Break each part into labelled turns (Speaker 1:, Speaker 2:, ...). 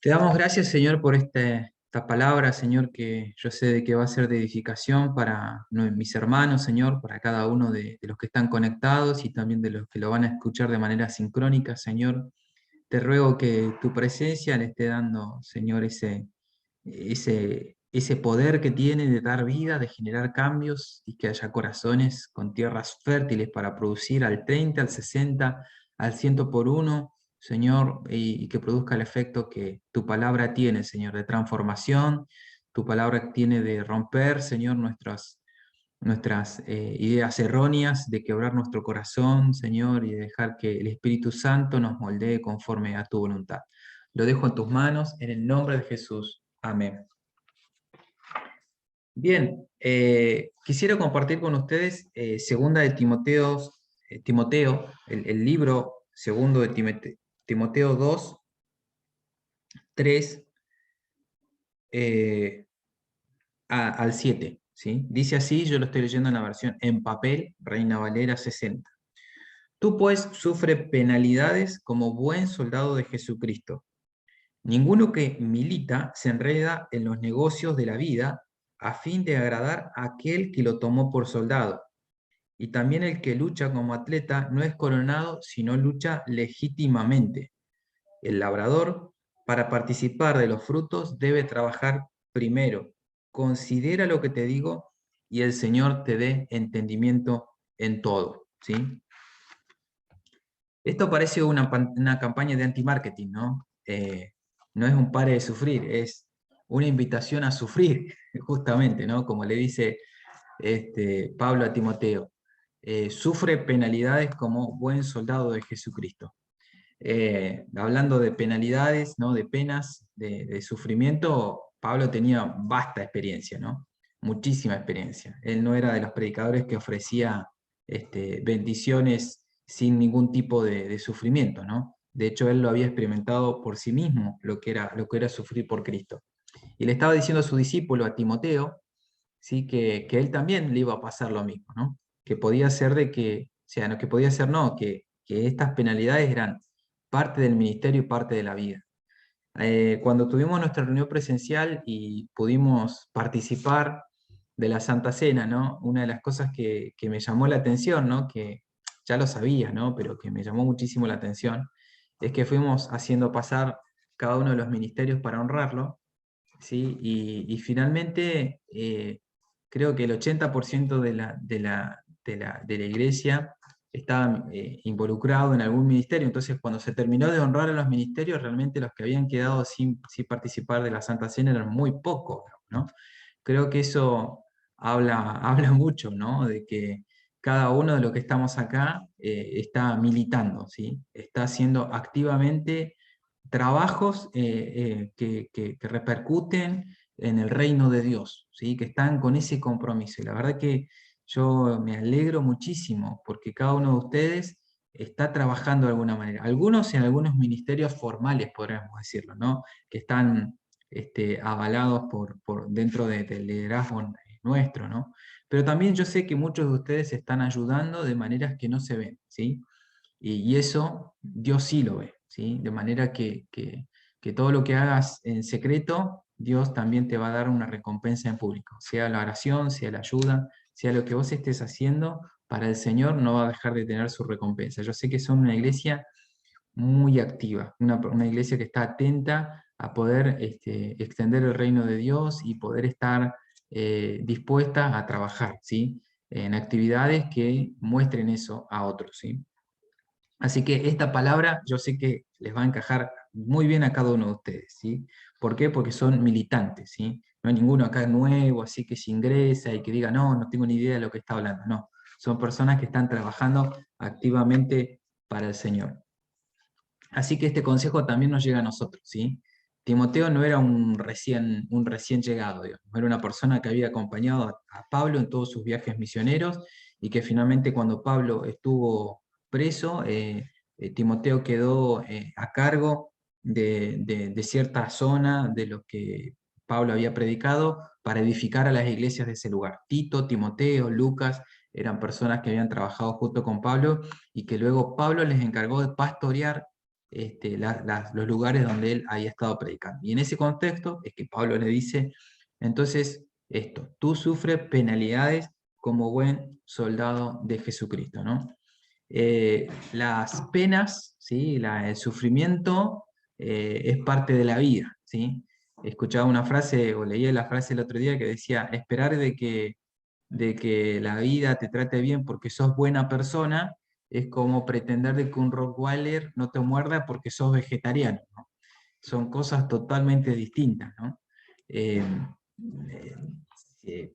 Speaker 1: Te damos gracias, Señor, por esta palabra, Señor, que yo sé de que va a ser de edificación para mis hermanos, Señor, para cada uno de los que están conectados y también de los que lo van a escuchar de manera sincrónica, Señor. Te ruego que tu presencia le esté dando, Señor, ese poder que tiene de dar vida, de generar cambios y que haya corazones con tierras fértiles para producir al 30, al 60, al 100 por uno, Señor, y que produzca el efecto que tu palabra tiene, Señor, de transformación. Tu palabra tiene de romper, Señor, nuestras ideas erróneas, de quebrar nuestro corazón, Señor, y de dejar que el Espíritu Santo nos moldee conforme a tu voluntad. Lo dejo en tus manos, en el nombre de Jesús. Amén. Bien, quisiera compartir con ustedes segunda de Timoteo, el libro segundo de Timoteo 2, 3 eh, al 7. ¿Sí? Dice así, yo lo estoy leyendo en la versión en papel, Reina Valera 60. Tú pues sufre penalidades como buen soldado de Jesucristo. Ninguno que milita se enreda en los negocios de la vida a fin de agradar a aquel que lo tomó por soldado. Y también el que lucha como atleta no es coronado, sino lucha legítimamente. El labrador, para participar de los frutos, debe trabajar primero. Considera lo que te digo y el Señor te dé entendimiento en todo. ¿Sí? Esto parece una campaña de anti-marketing, ¿no? No es un pare de sufrir, es una invitación a sufrir, justamente, ¿no? Como le dice Pablo a Timoteo. Sufre penalidades como buen soldado de Jesucristo. Hablando de penalidades, ¿no? De penas, de sufrimiento, Pablo tenía vasta experiencia, ¿no? Muchísima experiencia. Él no era de los predicadores que ofrecía bendiciones sin ningún tipo de sufrimiento, ¿no? De hecho, él lo había experimentado por sí mismo, lo que era sufrir por Cristo. Y le estaba diciendo a su discípulo, a Timoteo, ¿sí? Que él también le iba a pasar lo mismo, ¿no? Que podía ser o sea, no, que podía ser no, que estas penalidades eran parte del ministerio y parte de la vida. Cuando tuvimos nuestra reunión presencial y pudimos participar de la Santa Cena, ¿no? Una de las cosas que me llamó la atención, ¿no? Que ya lo sabía, ¿no? Pero que me llamó muchísimo la atención, es que fuimos haciendo pasar cada uno de los ministerios para honrarlo, ¿sí? Y finalmente, creo que el 80% de la iglesia estaba involucrado en algún ministerio. Entonces, cuando se terminó de honrar a los ministerios, realmente los que habían quedado sin participar de la Santa Cena eran muy pocos, ¿no? Creo que eso habla mucho, ¿no? De que cada uno de los que estamos acá está militando, ¿sí? Está haciendo activamente trabajos que repercuten en el reino de Dios, ¿sí? Que están con ese compromiso. Y la verdad que yo me alegro muchísimo porque cada uno de ustedes está trabajando de alguna manera. Algunos en algunos ministerios formales, podríamos decirlo, ¿no? Que están avalados por dentro del liderazgo nuestro, ¿no? Pero también yo sé que muchos de ustedes están ayudando de maneras que no se ven, ¿sí? Y eso Dios sí lo ve, ¿sí? De manera que todo lo que hagas en secreto, Dios también te va a dar una recompensa en público, sea la oración, sea la ayuda, sea lo que vos estés haciendo, para el Señor no va a dejar de tener su recompensa. Yo sé que son una iglesia muy activa, una iglesia que está atenta a poder extender el reino de Dios y poder estar dispuesta a trabajar, ¿sí? En actividades que muestren eso a otros, ¿sí? Así que esta palabra yo sé que les va a encajar muy bien a cada uno de ustedes, ¿sí? ¿Por qué? Porque son militantes, ¿sí? No hay ninguno acá nuevo, así que se ingresa y que diga, no, no tengo ni idea de lo que está hablando. No, son personas que están trabajando activamente para el Señor. Así que este consejo también nos llega a nosotros, ¿sí? Timoteo no era un recién llegado, digamos. Era una persona que había acompañado a Pablo en todos sus viajes misioneros y que finalmente cuando Pablo estuvo preso, Timoteo quedó a cargo de cierta zona de lo que Pablo había predicado para edificar a las iglesias de ese lugar. Tito, Timoteo, Lucas eran personas que habían trabajado junto con Pablo y que luego Pablo les encargó de pastorear los lugares donde él había estado predicando. Y en ese contexto es que Pablo le dice, entonces, tú sufres penalidades como buen soldado de Jesucristo, ¿no? Las penas, ¿sí? El sufrimiento es parte de la vida, ¿sí? Escuchaba una frase, o leía la frase el otro día que decía, esperar de que la vida te trate bien porque sos buena persona, es como pretender de que un Rottweiler no te muerda porque sos vegetariano, ¿no? Son cosas totalmente distintas, ¿no? Eh, eh, eh,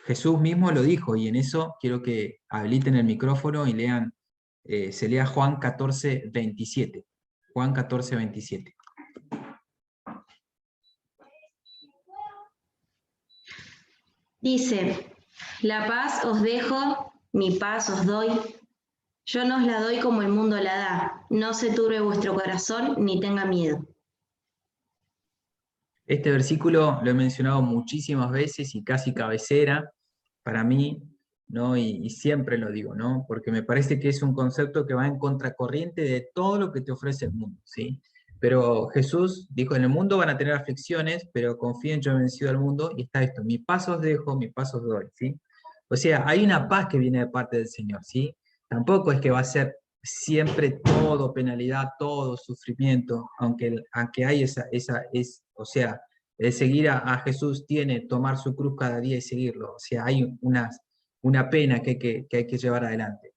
Speaker 1: Jesús mismo lo dijo, y en eso quiero que habiliten el micrófono y lean, se lea Juan 14:27. Juan 14:27.
Speaker 2: Dice, la paz os dejo, mi paz os doy. Yo no os la doy como el mundo la da. No se turbe vuestro corazón ni tenga miedo.
Speaker 1: Este versículo lo he mencionado muchísimas veces y casi cabecera para mí, ¿no? Y siempre lo digo, ¿no? Porque me parece que es un concepto que va en contracorriente de todo lo que te ofrece el mundo, ¿sí? Pero Jesús dijo, en el mundo van a tener aflicciones, pero confíen, yo he vencido al mundo, y está esto, mi paz os dejo, mi paz os doy, ¿sí? O sea, hay una paz que viene de parte del Señor, ¿sí? Tampoco es que va a ser siempre todo penalidad, todo sufrimiento, aunque hay o sea, el seguir a Jesús tiene tomar su cruz cada día y seguirlo, o sea, hay una pena que hay que llevar adelante.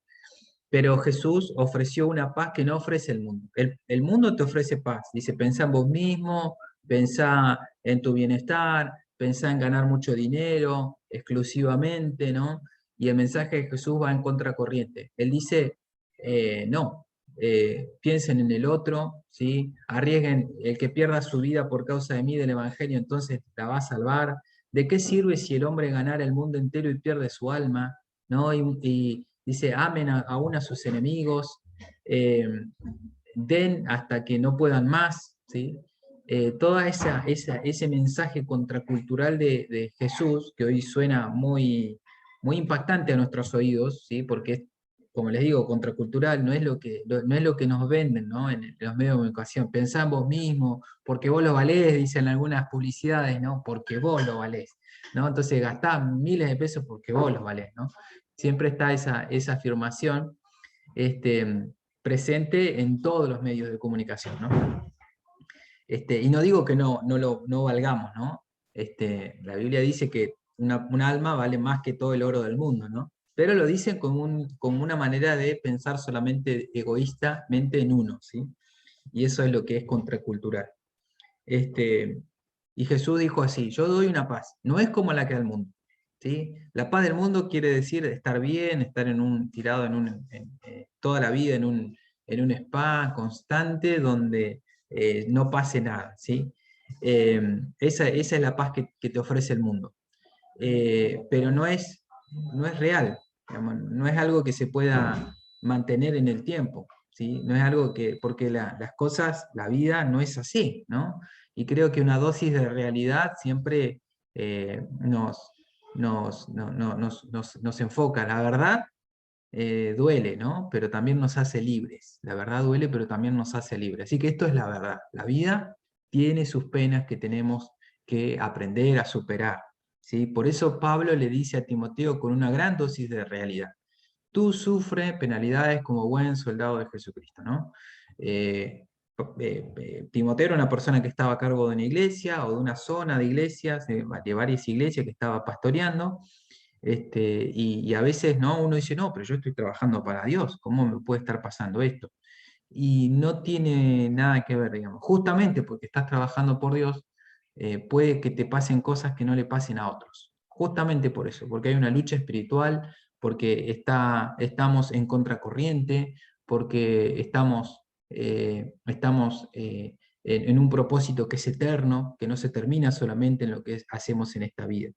Speaker 1: Pero Jesús ofreció una paz que no ofrece el mundo. El mundo te ofrece paz, dice, pensá en vos mismo, pensá en tu bienestar, pensá en ganar mucho dinero exclusivamente, ¿no? Y el mensaje de Jesús va en contracorriente. Él dice, no, piensen en el otro, ¿sí? Arriesguen, el que pierda su vida por causa de mí, del Evangelio, entonces la va a salvar. ¿De qué sirve si el hombre ganara el mundo entero y pierde su alma? ¿No? Y dice, amen aún a sus enemigos, eh, den hasta que no puedan más, ¿sí? Toda ese mensaje contracultural de Jesús, que hoy suena muy impactante a nuestros oídos, ¿sí? Porque, como les digo, contracultural no es no es lo que nos venden, ¿no? En los medios de comunicación. Pensá en vos mismo, porque vos lo valés, dicen algunas publicidades, ¿no? Porque vos lo valés, ¿no? Entonces gastá miles de pesos porque vos lo valés, ¿no? Siempre está esa afirmación presente en todos los medios de comunicación, ¿no? Y no digo que no valgamos, ¿no? La Biblia dice que un alma vale más que todo el oro del mundo, ¿no? Pero lo dicen como una manera de pensar solamente egoístamente en uno, ¿sí? Y eso es lo que es contracultural. Y Jesús dijo así, yo doy una paz, no es como la que da el mundo, ¿sí? La paz del mundo quiere decir estar bien, estar tirado toda la vida en un spa constante donde no pase nada, ¿sí? Esa es la paz que te ofrece el mundo. Pero no es real, digamos, no es algo que se pueda mantener en el tiempo, ¿sí? No es algo porque las cosas, la vida no es así, ¿no? Y creo que una dosis de realidad siempre nos enfoca. La verdad duele, ¿no? Pero también nos hace libres. La verdad duele, pero también nos hace libres. Así que esto es la verdad. La vida tiene sus penas que tenemos que aprender a superar, ¿sí? Por eso Pablo le dice a Timoteo con una gran dosis de realidad, tú sufres penalidades como buen soldado de Jesucristo, ¿no? Timoteo era una persona que estaba a cargo de una iglesia o de una zona de iglesias, de varias iglesias que estaba pastoreando, y a veces ¿no? Uno dice, no, pero yo estoy trabajando para Dios, ¿cómo me puede estar pasando esto? Y no tiene nada que ver, digamos, justamente porque estás trabajando por Dios, puede que te pasen cosas que no le pasen a otros, justamente por eso, porque hay una lucha espiritual, porque estamos en contracorriente, porque estamos en un propósito que es eterno, que no se termina solamente en lo que hacemos en esta vida.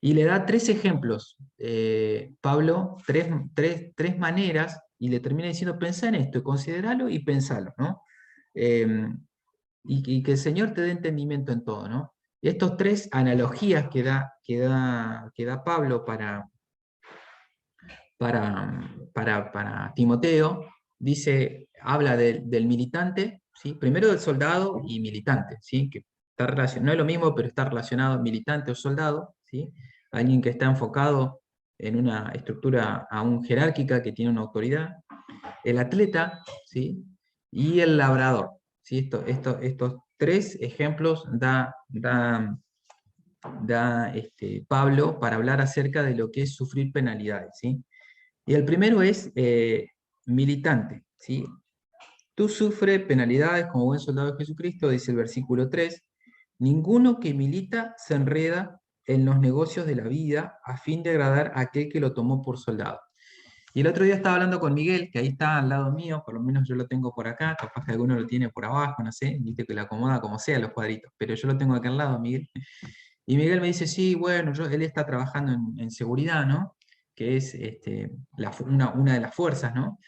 Speaker 1: Y le da tres ejemplos, Pablo, tres maneras, y le termina diciendo, pensá en esto, consideralo y pensalo, ¿no? Eh, y que el Señor te dé entendimiento en todo, ¿no? Y estos tres analogías que da Pablo para Timoteo, dice, habla del militante, ¿sí? Primero del soldado y militante, ¿sí? Que está no es lo mismo, pero está relacionado militante o soldado, ¿sí? Alguien que está enfocado en una estructura aún jerárquica que tiene una autoridad, el atleta, ¿sí? Y el labrador, ¿sí? Estos tres ejemplos da Pablo para hablar acerca de lo que es sufrir penalidades, ¿sí? Y el primero es militante, ¿sí? Tú sufres penalidades como buen soldado de Jesucristo, dice el versículo 3. Ninguno que milita se enreda en los negocios de la vida a fin de agradar a aquel que lo tomó por soldado. Y el otro día estaba hablando con Miguel, que ahí está al lado mío, por lo menos yo lo tengo por acá, capaz que alguno lo tiene por abajo, no sé, viste que lo acomoda como sea los cuadritos, pero yo lo tengo acá al lado, Miguel. Y Miguel me dice, sí, bueno, él está trabajando en seguridad, ¿no? Que es una de las fuerzas, ¿no?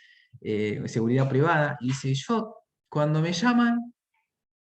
Speaker 1: Seguridad privada. Y dice, yo cuando me llaman,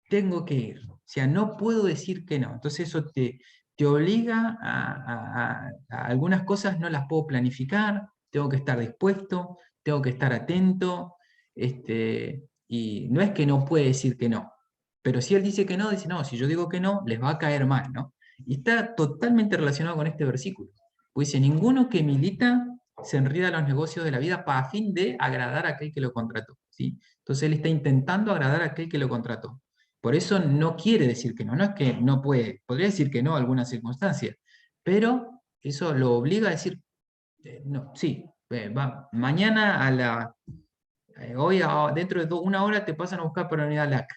Speaker 1: tengo que ir. O sea, no puedo decir que no. Entonces eso te obliga a algunas cosas, no las puedo planificar, tengo que estar dispuesto, tengo que estar atento, y no es que no puede decir que no, pero si él dice que no, dice, no, si yo digo que no, les va a caer mal, ¿no? Y está totalmente relacionado con este versículo. Pues dice, ninguno que milita se enreda a los negocios de la vida para fin de agradar a aquel que lo contrató, ¿sí? Entonces él está intentando agradar a aquel que lo contrató. Por eso no quiere decir que no, no es que no puede, podría decir que no a algunas circunstancias, pero eso lo obliga a decir, no, sí, mañana dentro de una hora te pasan a buscar para unidad LAC.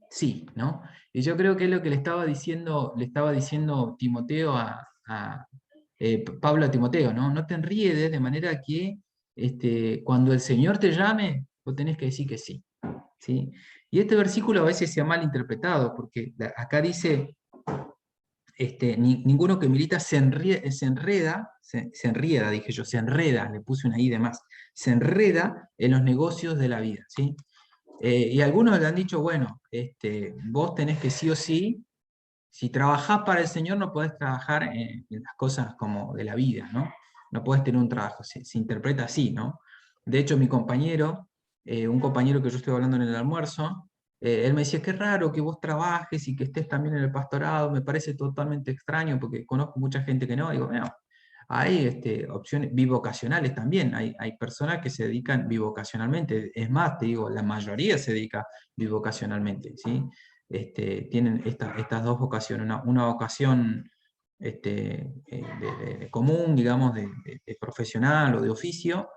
Speaker 1: Sí, ¿no? Y yo creo que es lo que le estaba diciendo Timoteo Pablo a Timoteo, ¿no? No te enriedes de manera que cuando el Señor te llame, vos tenés que decir que sí. ¿Sí? Y este versículo a veces se ha mal interpretado, porque acá dice, ninguno que milita se enrieda, dije yo, se enreda, le puse una I de más, se enreda en los negocios de la vida, ¿sí? Y algunos le han dicho, bueno, vos tenés que sí o sí, si trabajás para el Señor no podés trabajar en las cosas como de la vida, ¿no? No podés tener un trabajo, se interpreta así, ¿no? De hecho, mi compañero, un compañero que yo estoy hablando en el almuerzo, él me decía, qué raro que vos trabajes y que estés también en el pastorado, me parece totalmente extraño porque conozco mucha gente que no, digo, bueno, hay opciones bivocacionales también, hay personas que se dedican bivocacionalmente, es más, te digo, la mayoría se dedica bivocacionalmente, ¿sí? Tienen estas dos vocaciones, una vocación de común, digamos, de profesional o de oficio,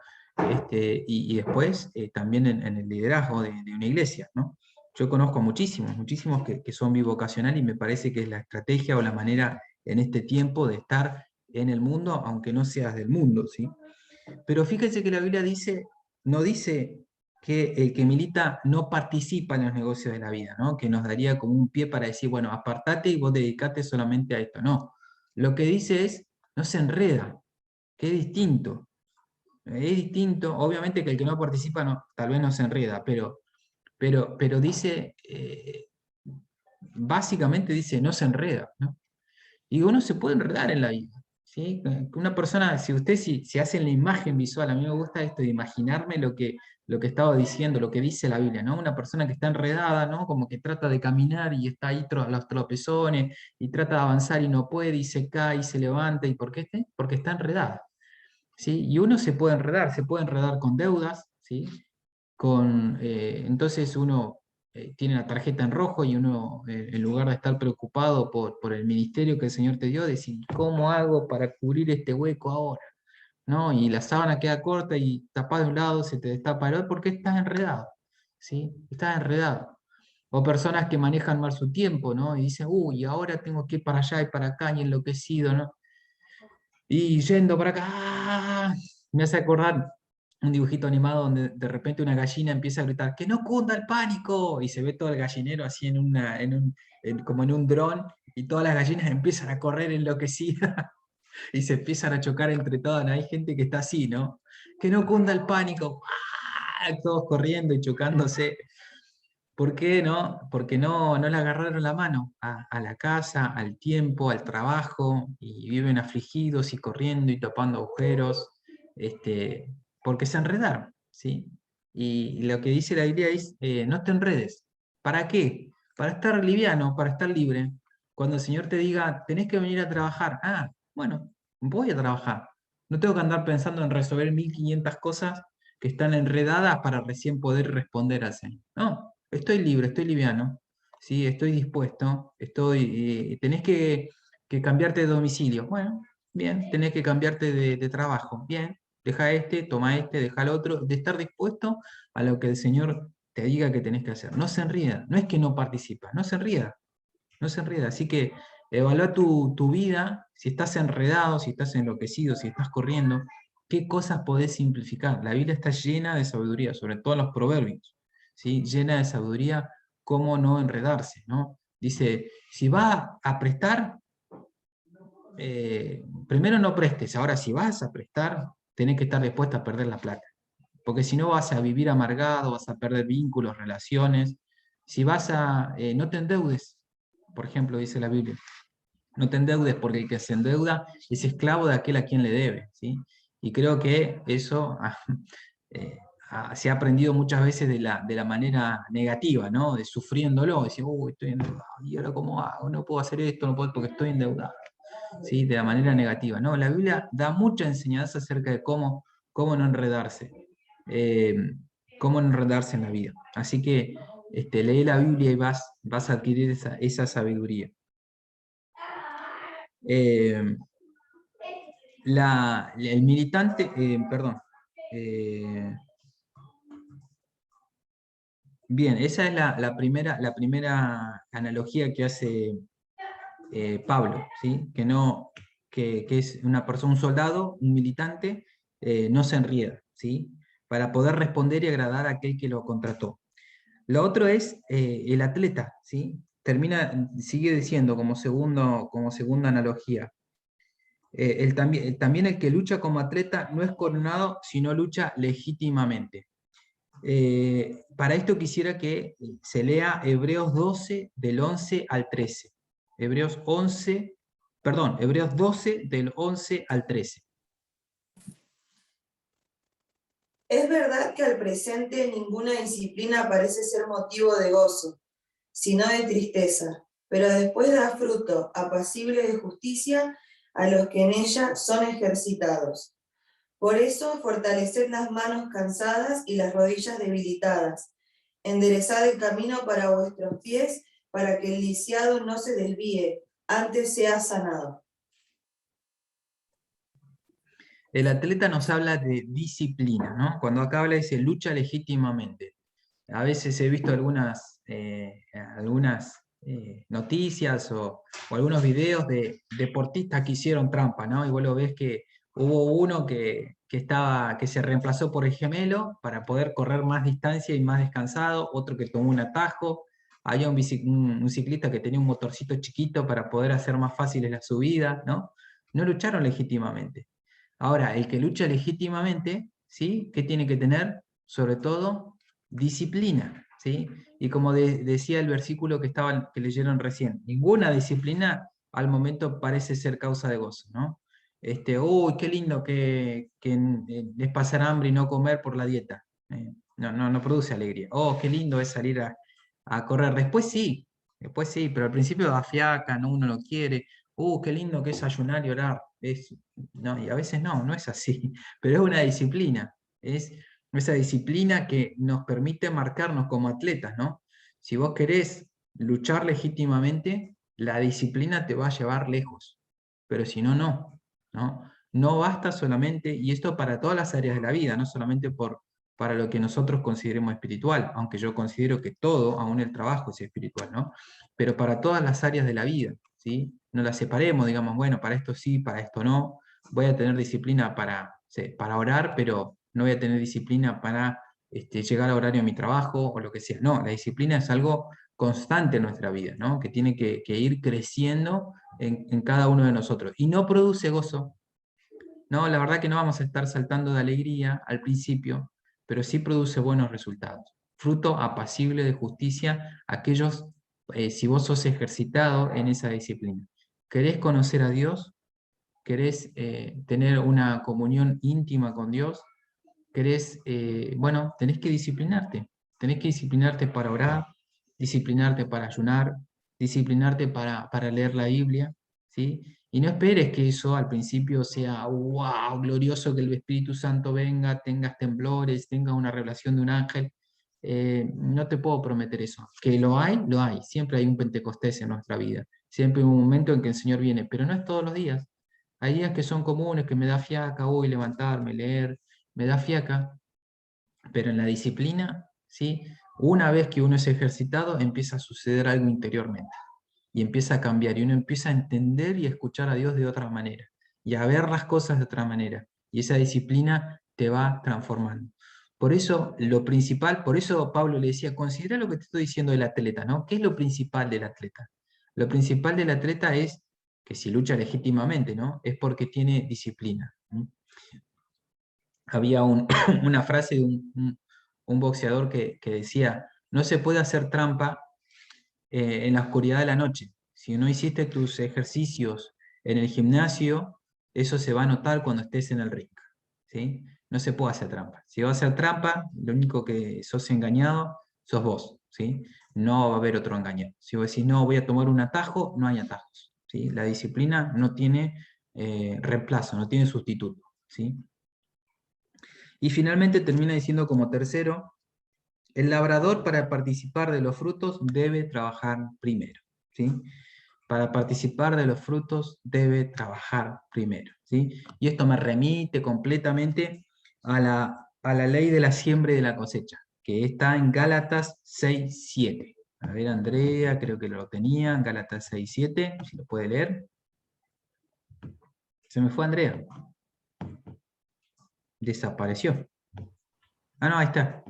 Speaker 1: y después también en el liderazgo de una iglesia, ¿no? Yo conozco muchísimos que son bivocacionales y me parece que es la estrategia o la manera en este tiempo de estar en el mundo, aunque no seas del mundo, ¿sí? Pero fíjense que la Biblia no dice que el que milita no participa en los negocios de la vida, ¿no? Que nos daría como un pie para decir, bueno, apartate y vos dedicate solamente a esto. No. Lo que dice es, no se enreda, que es distinto. Es distinto, obviamente que el que no participa tal vez no se enreda, pero dice, básicamente dice, no se enreda, ¿no? Y uno se puede enredar en la vida. ¿Sí? Una persona, si hace la imagen visual, a mí me gusta esto de imaginarme lo que estaba diciendo, lo que dice la Biblia, ¿no? Una persona que está enredada, ¿no? Como que trata de caminar y está ahí los tropezones y trata de avanzar y no puede y se cae y se levanta. ¿Y por qué? Porque está enredada. ¿Sí? Y uno se puede enredar con deudas, ¿sí? Entonces uno tiene la tarjeta en rojo y uno, en lugar de estar preocupado por el ministerio que el Señor te dio, decir, ¿cómo hago para cubrir este hueco ahora? ¿No? Y la sábana queda corta y tapás de un lado, se te destapa el otro, porque estás enredado, ¿sí? Estás enredado. O personas que manejan mal su tiempo, ¿no? Y dicen, uy, ahora tengo que ir para allá y para acá, y enloquecido, ¿no? Y yendo para acá, me hace acordar un dibujito animado donde de repente una gallina empieza a gritar, ¡que no cunda el pánico! Y se ve todo el gallinero así como en un dron, y todas las gallinas empiezan a correr enloquecidas y se empiezan a chocar entre todas. ¿No? Hay gente que está así, ¿no? ¡Que no cunda el pánico! ¡Ah! Todos corriendo y chocándose. ¿Por qué no? Porque no le agarraron la mano a la casa, al tiempo, al trabajo, y viven afligidos y corriendo y tapando agujeros, porque se enredaron, ¿sí? Y lo que dice la Biblia es, no te enredes. ¿Para qué? Para estar liviano, para estar libre. Cuando el Señor te diga, tenés que venir a trabajar, bueno, voy a trabajar. No tengo que andar pensando en resolver 1500 cosas que están enredadas para recién poder responder al Señor. No, estoy libre, estoy liviano, ¿sí? Estoy dispuesto, tenés que cambiarte de domicilio. Bueno, bien, tenés que cambiarte de trabajo. Bien, deja toma deja el otro, de estar dispuesto a lo que el Señor te diga que tenés que hacer. No se enrida, no es que no participas, no se enrida, no se enrida. Así que evalúa tu vida, si estás enredado, si estás enloquecido, si estás corriendo, qué cosas podés simplificar. La Biblia está llena de sabiduría, sobre todo en los proverbios, ¿sí? Llena de sabiduría, cómo no enredarse, ¿no? Dice, si vas a prestar, primero no prestes, ahora si vas a prestar, tenés que estar dispuesto a perder la plata, porque si no vas a vivir amargado, vas a perder vínculos, relaciones. Si no te endeudes, por ejemplo, dice la Biblia, no te endeudes porque el que se endeuda es esclavo de aquel a quien le debe, ¿sí? Y creo que eso eh, se ha aprendido muchas veces de la manera negativa, ¿no? De sufriéndolo, decir, uy, estoy endeudado, ¿y ahora cómo hago? No puedo hacer esto, no puedo porque estoy endeudado, ¿sí? De la manera negativa, ¿no? La Biblia da mucha enseñanza acerca de cómo no enredarse, eh, cómo no enredarse en la vida. Así que lee la Biblia y vas a adquirir esa sabiduría. Eh, el militante, perdón, eh, bien, esa es la primera analogía que hace Pablo, ¿sí? Que es una persona, un soldado, un militante, no se enrieda, ¿sí? Para poder responder y agradar a aquel que lo contrató. Lo otro es el atleta, ¿sí? Sigue diciendo como segunda analogía. También el que lucha como atleta no es coronado, sino lucha legítimamente. Para esto quisiera que se lea Hebreos 12, del 11 al 13. Hebreos 12, del 11 al 13.
Speaker 3: Es verdad que al presente ninguna disciplina parece ser motivo de gozo, sino de tristeza, pero después da fruto apacible de justicia a los que en ella son ejercitados. Por eso, fortaleced las manos cansadas y las rodillas debilitadas. Enderezad el camino para vuestros pies, para que el lisiado no se desvíe, antes sea sanado.
Speaker 1: El atleta nos habla de disciplina, ¿no? Cuando acá habla dice lucha legítimamente. A veces he visto algunas noticias o algunos videos de deportistas que hicieron trampa, ¿no? Y vos lo ves que hubo uno que se reemplazó por el gemelo para poder correr más distancia y más descansado, otro que tomó un atajo, había un ciclista que tenía un motorcito chiquito para poder hacer más fáciles las subidas, ¿no? No lucharon legítimamente. Ahora, el que lucha legítimamente, ¿sí? ¿Qué tiene que tener? Sobre todo, disciplina, ¿sí? Y como decía el versículo que leyeron recién, ninguna disciplina al momento parece ser causa de gozo, ¿no? Uy, qué lindo que es pasar hambre y no comer por la dieta. No produce alegría. Oh, qué lindo es salir a correr. Después sí, pero al principio da fiaca, ¿no? Uno no quiere. Qué lindo que es ayunar y orar. No, y a veces no es así, pero es una disciplina. Es esa disciplina que nos permite marcarnos como atletas, ¿no? Si vos querés luchar legítimamente, la disciplina te va a llevar lejos, pero si no, ¿no? No basta solamente, y esto para todas las áreas de la vida, no solamente para lo que nosotros consideremos espiritual, aunque yo considero que todo, aún el trabajo es espiritual, ¿no? Pero para todas las áreas de la vida, ¿sí? No las separemos, digamos, bueno, para esto sí, para esto no, voy a tener disciplina para orar, pero no voy a tener disciplina para llegar al horario de mi trabajo o lo que sea. No, la disciplina es algo constante en nuestra vida, ¿no? Que tiene que ir creciendo en cada uno de nosotros. Y no produce gozo. No, la verdad que no vamos a estar saltando de alegría al principio, pero sí produce buenos resultados. Fruto apacible de justicia, si vos sos ejercitado en esa disciplina. ¿Querés conocer a Dios? ¿Querés tener una comunión íntima con Dios? bueno, tenés que disciplinarte. Tenés que disciplinarte para orar, disciplinarte para ayunar, disciplinarte para leer la Biblia, ¿sí? Y no esperes que eso al principio sea, wow, glorioso, que el Espíritu Santo venga, tengas temblores, tengas una revelación de un ángel. No te puedo prometer eso. Que lo hay, lo hay. Siempre hay un Pentecostés en nuestra vida. Siempre hay un momento en que el Señor viene, pero no es todos los días. Hay días que son comunes, que me da fiaca hoy levantarme, leer, me da fiaca, pero en la disciplina, ¿sí? Una vez que uno es ejercitado, empieza a suceder algo interiormente y empieza a cambiar y uno empieza a entender y a escuchar a Dios de otra manera y a ver las cosas de otra manera y esa disciplina te va transformando. Por eso, lo principal, por eso Pablo le decía, considera lo que te estoy diciendo del atleta, ¿no? ¿Qué es lo principal del atleta? Lo principal del atleta es que si lucha legítimamente, ¿no? Es porque tiene disciplina. Había una frase de un boxeador que decía, no se puede hacer trampa en la oscuridad de la noche. Si no hiciste tus ejercicios en el gimnasio, eso se va a notar cuando estés en el ring, ¿sí? No se puede hacer trampa. Si vas a hacer trampa, lo único que sos engañado sos vos, ¿sí? No va a haber otro engañado. Si vos decís, no, voy a tomar un atajo, no hay atajos, ¿sí? La disciplina no tiene reemplazo, no tiene sustituto, ¿sí? Y finalmente termina diciendo como tercero, el labrador para participar de los frutos debe trabajar primero, ¿sí? Para participar de los frutos debe trabajar primero, ¿sí? Y esto me remite completamente a la ley de la siembra y de la cosecha, que está en Gálatas 6:7. A ver, Andrea, creo que lo tenía, en Gálatas 6:7, si lo puede leer. Se me fue Andrea. Desapareció. Ah, no, ahí está.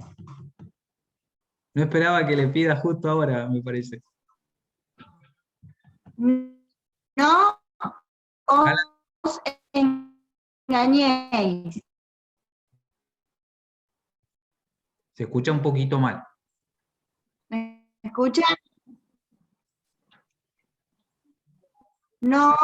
Speaker 1: No esperaba que le pida justo ahora, me parece.
Speaker 4: No os engañéis.
Speaker 1: Se escucha un poquito mal.
Speaker 4: ¿Me escuchan? No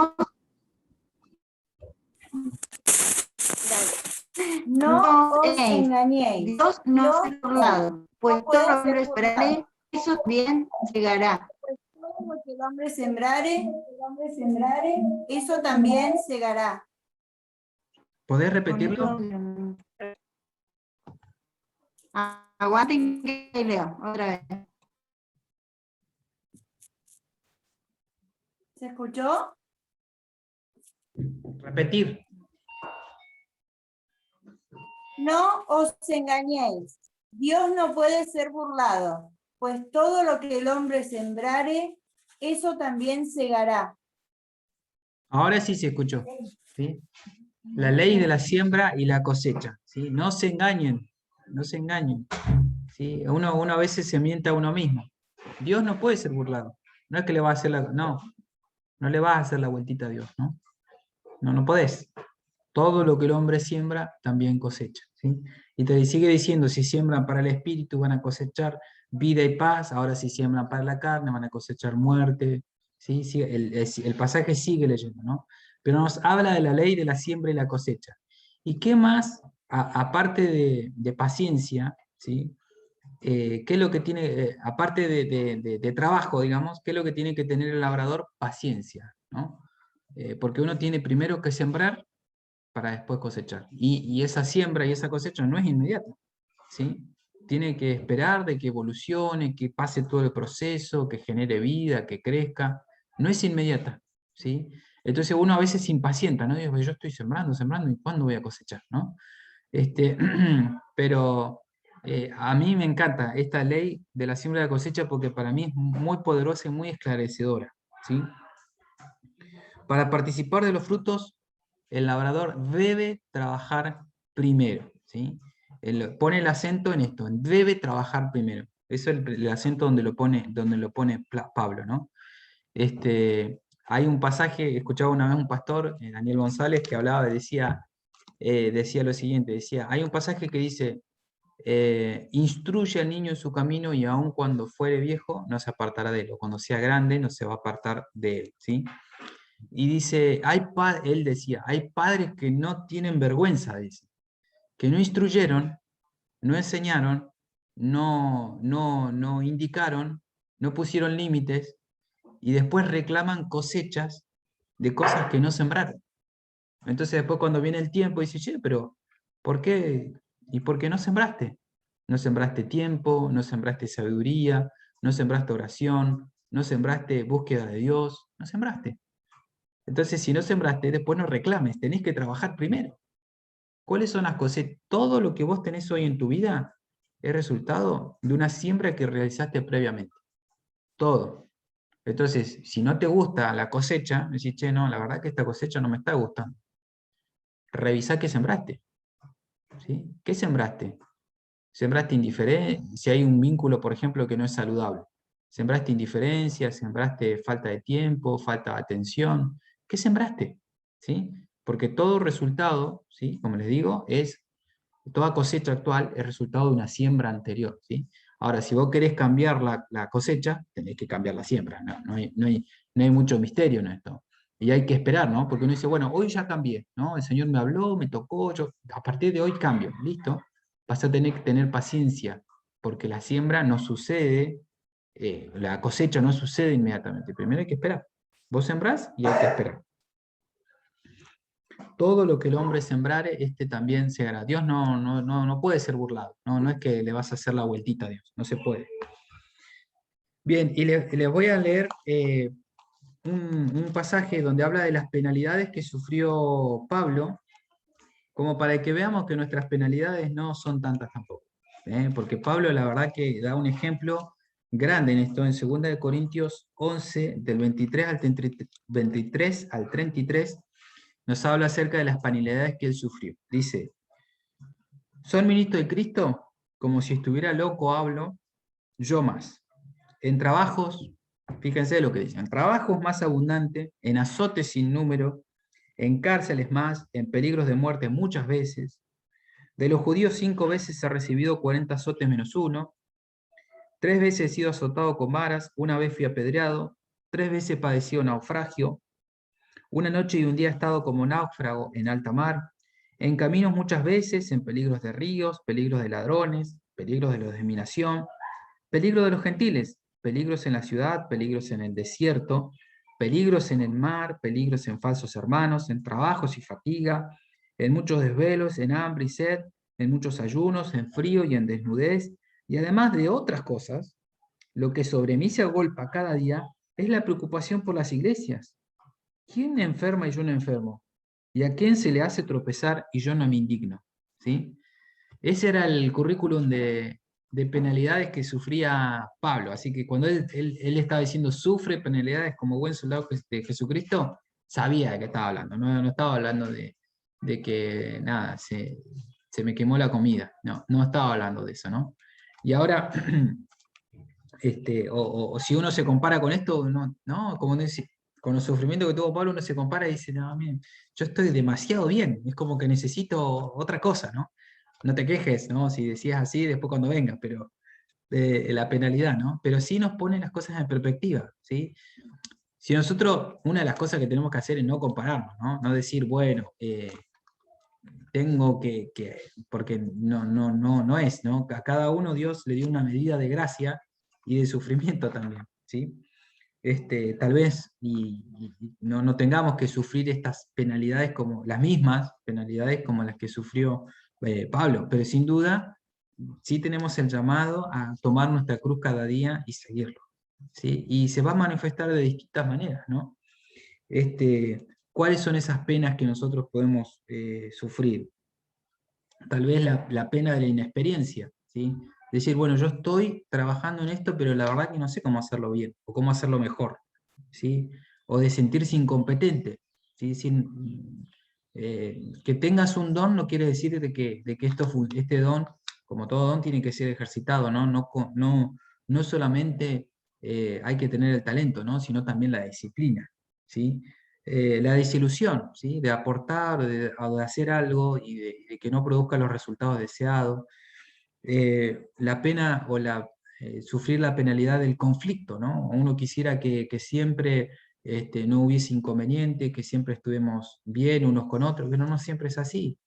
Speaker 4: os engañéis. Dios no se ha burlado, pues todo hombre esperaré, eso bien llegará. Todo lo que el hombre sembrare, eso también segará.
Speaker 1: ¿Podés repetirlo?
Speaker 4: Aguanten que leo otra vez. ¿Se escuchó?
Speaker 1: Repetir.
Speaker 4: No os engañéis. Dios no puede ser burlado, pues todo lo que el hombre sembrare, eso también segará.
Speaker 1: Ahora sí se escuchó, ¿sí? La ley de la siembra y la cosecha, ¿sí? No se engañen, no se engañen, ¿sí? Uno a veces se miente a uno mismo. Dios no puede ser burlado. No es que le va a hacer no le vas a hacer la vueltita a Dios, ¿no? No podés. Todo lo que el hombre siembra, también cosecha, ¿sí? Y te sigue diciendo, si siembran para el espíritu van a cosechar vida y paz, ahora si siembran para la carne van a cosechar muerte, ¿sí? El pasaje sigue leyendo, ¿no? Pero nos habla de la ley de la siembra y la cosecha. ¿Y qué más, aparte de paciencia, ¿sí? ¿Qué es lo que tiene, aparte de trabajo, digamos, qué es lo que tiene que tener el labrador? Paciencia, ¿no? Porque uno tiene primero que sembrar para después cosechar. Y esa siembra y esa cosecha no es inmediata, ¿sí? Tiene que esperar de que evolucione, que pase todo el proceso, que genere vida, que crezca. No es inmediata, ¿sí? Entonces uno a veces se impacienta, ¿no? Digo, yo estoy sembrando, ¿y cuándo voy a cosechar, no? Pero a mí me encanta esta ley de la siembra y la cosecha porque para mí es muy poderosa y muy esclarecedora, ¿sí? Para participar de los frutos, el labrador debe trabajar primero, ¿sí? Pone el acento en esto, debe trabajar primero. Eso es el acento donde lo pone Pablo, ¿no? Hay un pasaje, escuchaba una vez un pastor, Daniel González, que hablaba, decía lo siguiente, decía, hay un pasaje que dice, instruye al niño en su camino y aun cuando fuere viejo no se apartará de él, o cuando sea grande no se va a apartar de él, ¿sí? Y dice, él decía, hay padres que no tienen vergüenza, dice, que no instruyeron, no enseñaron, no indicaron, no pusieron límites, y después reclaman cosechas de cosas que no sembraron. Entonces después cuando viene el tiempo dice, che, pero ¿por qué? ¿Y por qué no sembraste? No sembraste tiempo, no sembraste sabiduría, no sembraste oración, no sembraste búsqueda de Dios, no sembraste. Entonces si no sembraste, después no reclames, tenés que trabajar primero. ¿Cuáles son las cosechas? Todo lo que vos tenés hoy en tu vida es resultado de una siembra que realizaste previamente. Todo. Entonces, si no te gusta la cosecha, decís, che, no, la verdad que esta cosecha no me está gustando. Revisá qué sembraste. ¿Sí? ¿Qué sembraste? Sembraste indiferencia, si hay un vínculo, por ejemplo, que no es saludable. Sembraste indiferencia, sembraste falta de tiempo, falta de atención. ¿Qué sembraste? ¿Sí? Porque todo resultado, ¿sí? Como les digo, toda cosecha actual es resultado de una siembra anterior. ¿Sí? Ahora, si vos querés cambiar la cosecha, tenés que cambiar la siembra. No hay mucho misterio en esto. Y hay que esperar, ¿no? Porque uno dice, bueno, hoy ya cambié, ¿no? El Señor me habló, me tocó, yo a partir de hoy cambio, ¿listo? Vas a tener que tener paciencia, porque la siembra no sucede, la cosecha no sucede inmediatamente. Primero hay que esperar. Vos sembrás y hay que esperar. Todo lo que el hombre sembrare, este también segará. Dios no puede ser burlado. No es que le vas a hacer la vueltita a Dios. No se puede. Bien, y les voy a leer un pasaje donde habla de las penalidades que sufrió Pablo, como para que veamos que nuestras penalidades no son tantas tampoco. Porque Pablo la verdad que da un ejemplo grande en esto, en 2 Corintios 11, del 23 al 33, nos habla acerca de las penalidades que él sufrió. Dice, ¿son ministros de Cristo? Como si estuviera loco hablo, yo más. En trabajos, fíjense lo que dice, en trabajos más abundante, en azotes sin número, en cárceles más, en peligros de muerte muchas veces. De los judíos 5 veces he recibido 40 azotes menos uno. 3 veces he sido azotado con varas, 1 vez fui apedreado, 3 veces he padecido naufragio. 1 noche y 1 día he estado como náufrago en alta mar, en caminos muchas veces, en peligros de ríos, peligros de ladrones, peligros de la dominación, peligros de los gentiles, peligros en la ciudad, peligros en el desierto, peligros en el mar, peligros en falsos hermanos, en trabajos y fatiga, en muchos desvelos, en hambre y sed, en muchos ayunos, en frío y en desnudez, y además de otras cosas, lo que sobre mí se agolpa cada día es la preocupación por las iglesias. ¿Quién enferma y yo no enfermo? ¿Y a quién se le hace tropezar y yo no me indigno? ¿Sí? Ese era el currículum de penalidades que sufría Pablo. Así que cuando él estaba diciendo sufre penalidades como buen soldado de Jesucristo, sabía de qué estaba hablando. No estaba hablando de que nada, se me quemó la comida. No estaba hablando de eso, ¿no? Y ahora, o si uno se compara con esto, como dice, con los sufrimientos que tuvo Pablo, uno se compara y dice, no, miren, yo estoy demasiado bien, es como que necesito otra cosa, ¿no? No te quejes, ¿no? Si decías así, después cuando vengas, pero la penalidad, ¿no? Pero sí nos pone las cosas en perspectiva, ¿sí? Si nosotros, una de las cosas que tenemos que hacer es no compararnos, ¿no? No decir, bueno, tengo porque no es, ¿no? A cada uno Dios le dio una medida de gracia y de sufrimiento también, ¿sí? Tal vez no tengamos que sufrir estas penalidades como las mismas penalidades como las que sufrió Pablo, pero sin duda sí tenemos el llamado a tomar nuestra cruz cada día y seguirlo, ¿sí? Y se va a manifestar de distintas maneras, ¿no? ¿Cuáles son esas penas que nosotros podemos sufrir? Tal vez la pena de la inexperiencia, ¿sí? Decir, bueno, yo estoy trabajando en esto, pero la verdad que no sé cómo hacerlo bien, o cómo hacerlo mejor, ¿sí? O de sentirse incompetente, ¿sí? Que tengas un don no quiere decir de que este don, como todo don, tiene que ser ejercitado, ¿no? No solamente hay que tener el talento, ¿no? Sino también la disciplina, ¿sí? La desilusión, ¿sí? De aportar, de hacer algo y de que no produzca los resultados deseados. La pena o sufrir la penalidad del conflicto, ¿no? Uno quisiera que siempre no hubiese inconveniente, que siempre estuvimos bien unos con otros, pero no siempre es así.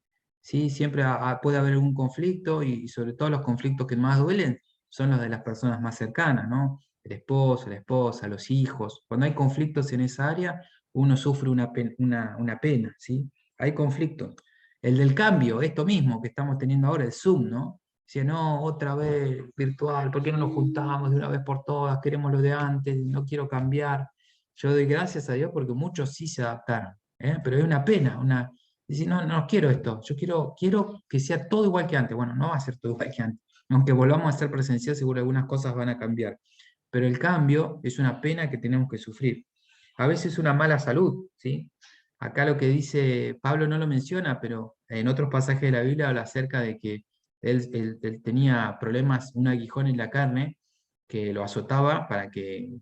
Speaker 1: ¿sí? Siempre puede haber un conflicto y sobre todo los conflictos que más duelen son los de las personas más cercanas, ¿no? El esposo, la esposa, los hijos. Cuando hay conflictos en esa área, uno sufre una pena, ¿sí? Hay conflictos. El del cambio, esto mismo que estamos teniendo ahora, el Zoom, ¿no? Si no, otra vez virtual, ¿por qué no nos juntamos de una vez por todas? Queremos lo de antes, no quiero cambiar. Yo doy gracias a Dios porque muchos sí se adaptaron, ¿eh? Pero es una pena, decir, no, no quiero esto, yo quiero que sea todo igual que antes. Bueno, no va a ser todo igual que antes. Aunque volvamos a ser presencial, seguro algunas cosas van a cambiar. Pero el cambio es una pena que tenemos que sufrir. A veces una mala salud, ¿sí? Acá lo que dice Pablo no lo menciona, pero en otros pasajes de la Biblia habla acerca de que él tenía problemas, un aguijón en la carne, que lo azotaba para que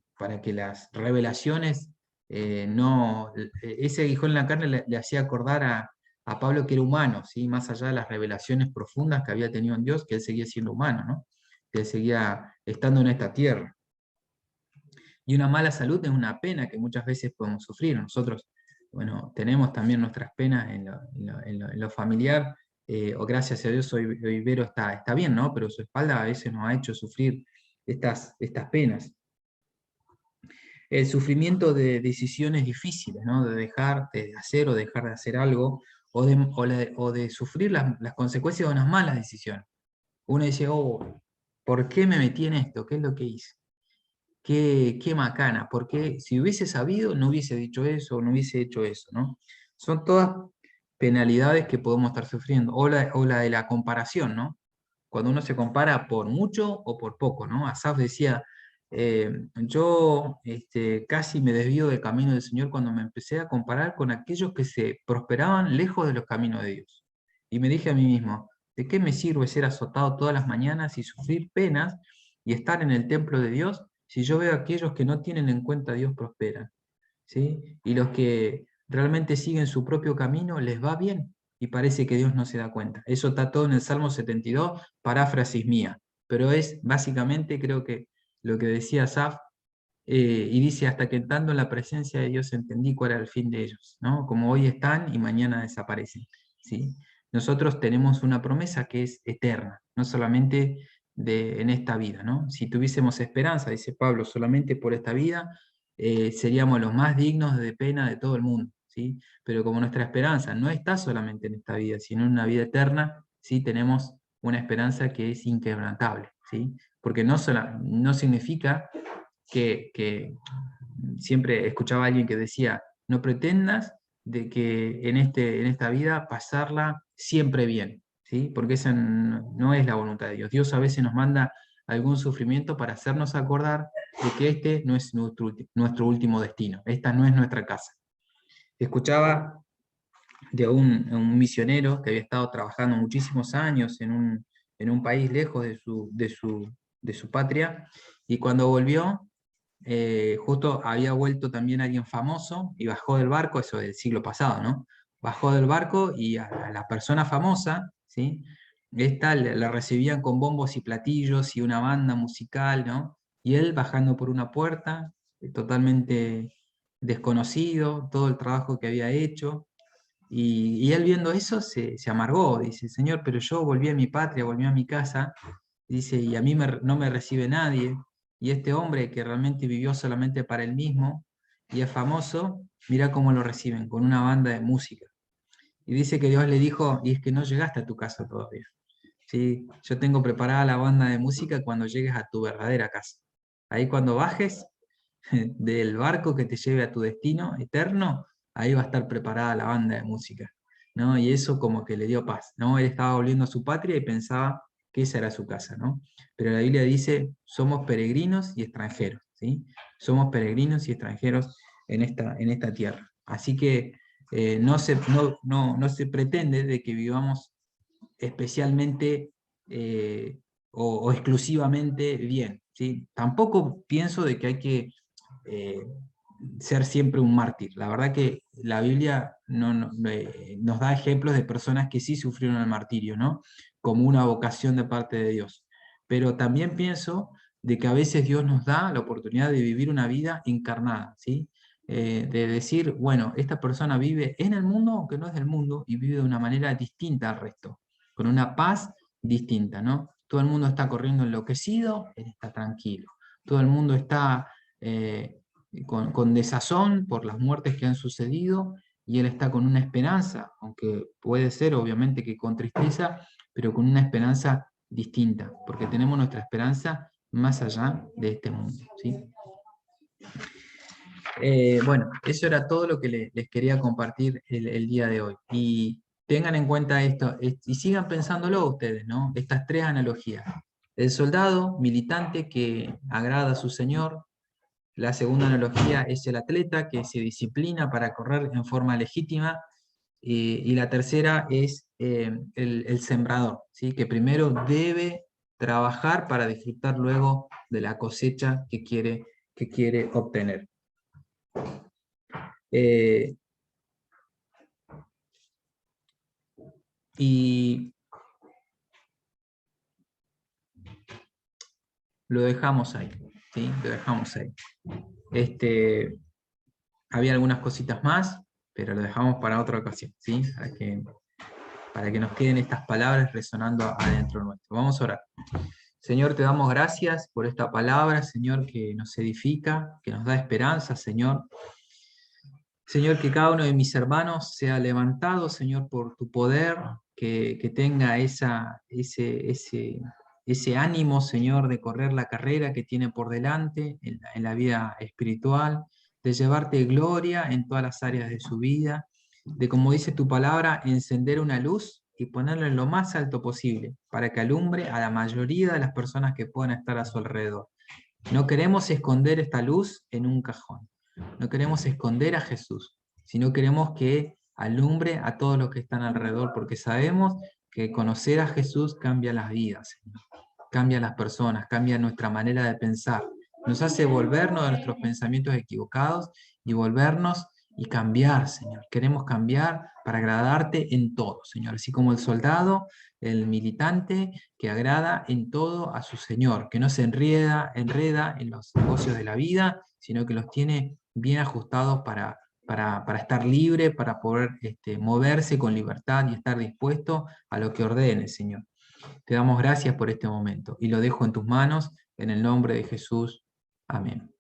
Speaker 1: las revelaciones no... Ese aguijón en la carne le hacía acordar a Pablo que era humano, ¿sí? Más allá de las revelaciones profundas que había tenido en Dios, que él seguía siendo humano, ¿no? Que él seguía estando en esta tierra. Y una mala salud es una pena que muchas veces podemos sufrir. Nosotros, bueno, tenemos también nuestras penas en lo familiar, o gracias a Dios hoy Vero está bien, ¿no? Pero su espalda a veces nos ha hecho sufrir estas penas. El sufrimiento de decisiones difíciles, ¿no? De dejar de hacer o dejar de hacer algo, o de sufrir las consecuencias de unas malas decisiones. Uno dice, oh, ¿por qué me metí en esto? ¿Qué es lo que hice? Qué macana, porque si hubiese sabido, no hubiese dicho eso, no hubiese hecho eso, ¿no? Son todas penalidades que podemos estar sufriendo, o la de la comparación, ¿no? Cuando uno se compara por mucho o por poco, ¿no? Asaf decía, yo casi me desvío del camino del Señor cuando me empecé a comparar con aquellos que se prosperaban lejos de los caminos de Dios. Y me dije a mí mismo, ¿de qué me sirve ser azotado todas las mañanas y sufrir penas y estar en el templo de Dios si yo veo a aquellos que no tienen en cuenta a Dios prosperan? ¿Sí? Y los que realmente siguen su propio camino les va bien y parece que Dios no se da cuenta. Eso está todo en el Salmo 72, paráfrasis mía, pero es básicamente creo que lo que decía Asaf, y dice, hasta que estando en la presencia de Dios entendí cuál era el fin de ellos, ¿no? Como hoy están y mañana desaparecen, ¿sí? Nosotros tenemos una promesa que es eterna, no solamente en esta vida, ¿no? Si tuviésemos esperanza, dice Pablo, solamente por esta vida, seríamos los más dignos de pena de todo el mundo, ¿sí? Pero como nuestra esperanza no está solamente en esta vida, sino en una vida eterna, ¿sí? Tenemos una esperanza que es inquebrantable, ¿sí? Porque no significa que siempre escuchaba a alguien que decía, no pretendas de que en esta vida pasarla siempre bien, ¿sí? Porque esa no es la voluntad de Dios. Dios a veces nos manda algún sufrimiento para hacernos acordar de que este no es nuestro último destino, esta no es nuestra casa. Escuchaba de un misionero que había estado trabajando muchísimos años en un país lejos de su patria, y cuando volvió, justo había vuelto también alguien famoso y bajó del barco, eso del siglo pasado, ¿no? Bajó del barco y a la persona famosa, ¿sí? Esta la recibían con bombos y platillos y una banda musical, ¿no? Y él bajando por una puerta, totalmente desconocido, todo el trabajo que había hecho, y él viendo eso se amargó, dice, Señor, pero yo volví a mi patria, volví a mi casa, dice, y a mí no me recibe nadie, y este hombre que realmente vivió solamente para él mismo, y es famoso, mira cómo lo reciben, con una banda de música. Y dice que Dios le dijo, y es que no llegaste a tu casa todavía. ¿Sí? Yo tengo preparada la banda de música cuando llegues a tu verdadera casa. Ahí cuando bajes del barco que te lleve a tu destino eterno, ahí va a estar preparada la banda de música, ¿no? Y eso como que le dio paz, ¿no? Él estaba volviendo a su patria y pensaba que esa era su casa, ¿no? Pero la Biblia dice, somos peregrinos y extranjeros, ¿sí? Somos peregrinos y extranjeros en esta tierra. Así que no se pretende de que vivamos especialmente o exclusivamente bien, ¿sí? Tampoco pienso de que hay que ser siempre un mártir. La verdad que la Biblia nos da ejemplos de personas que sí sufrieron el martirio, ¿no? Como una vocación de parte de Dios. Pero también pienso de que a veces Dios nos da la oportunidad de vivir una vida encarnada, ¿sí? de decir, bueno, esta persona vive en el mundo, aunque no es del mundo, y vive de una manera distinta al resto, con una paz distinta, ¿no? Todo el mundo está corriendo enloquecido, él está tranquilo. Todo el mundo está con desazón por las muertes que han sucedido, y él está con una esperanza, aunque puede ser obviamente que con tristeza, pero con una esperanza distinta, porque tenemos nuestra esperanza más allá de este mundo, ¿sí? Bueno, eso era todo lo que les quería compartir el día de hoy. Y tengan en cuenta esto, y sigan pensándolo ustedes, ¿no? Estas tres analogías. El soldado militante que agrada a su señor. La segunda analogía es el atleta que se disciplina para correr en forma legítima. Y la tercera es el sembrador, ¿sí? Que primero debe trabajar para disfrutar luego de la cosecha que quiere obtener. Y lo dejamos ahí, ¿sí? Lo dejamos ahí. Había algunas cositas más, pero lo dejamos para otra ocasión, ¿sí? Para que nos queden estas palabras resonando adentro nuestro. Vamos a orar. Señor, te damos gracias por esta palabra, Señor, que nos edifica, que nos da esperanza, Señor. Señor, que cada uno de mis hermanos sea levantado, Señor, por tu poder, que tenga ese ánimo, Señor, de correr la carrera que tiene por delante en la vida espiritual, de llevarte gloria en todas las áreas de su vida, de, como dice tu palabra, encender una luz y ponerla en lo más alto posible, para que alumbre a la mayoría de las personas que puedan estar a su alrededor. No queremos esconder esta luz en un cajón. No queremos esconder a Jesús, sino queremos que alumbre a todos los que están alrededor, porque sabemos que conocer a Jesús cambia las vidas, Señor. Cambia las personas, cambia nuestra manera de pensar. Nos hace volvernos de nuestros pensamientos equivocados y volvernos y cambiar, Señor. Queremos cambiar para agradarte en todo, Señor. Así como el soldado, el militante, que agrada en todo a su Señor, que no se enreda en los negocios de la vida, sino que los tiene bien ajustados para estar libre, para poder moverse con libertad y estar dispuesto a lo que ordene, Señor. Te damos gracias por este momento y lo dejo en tus manos, en el nombre de Jesús. Amén.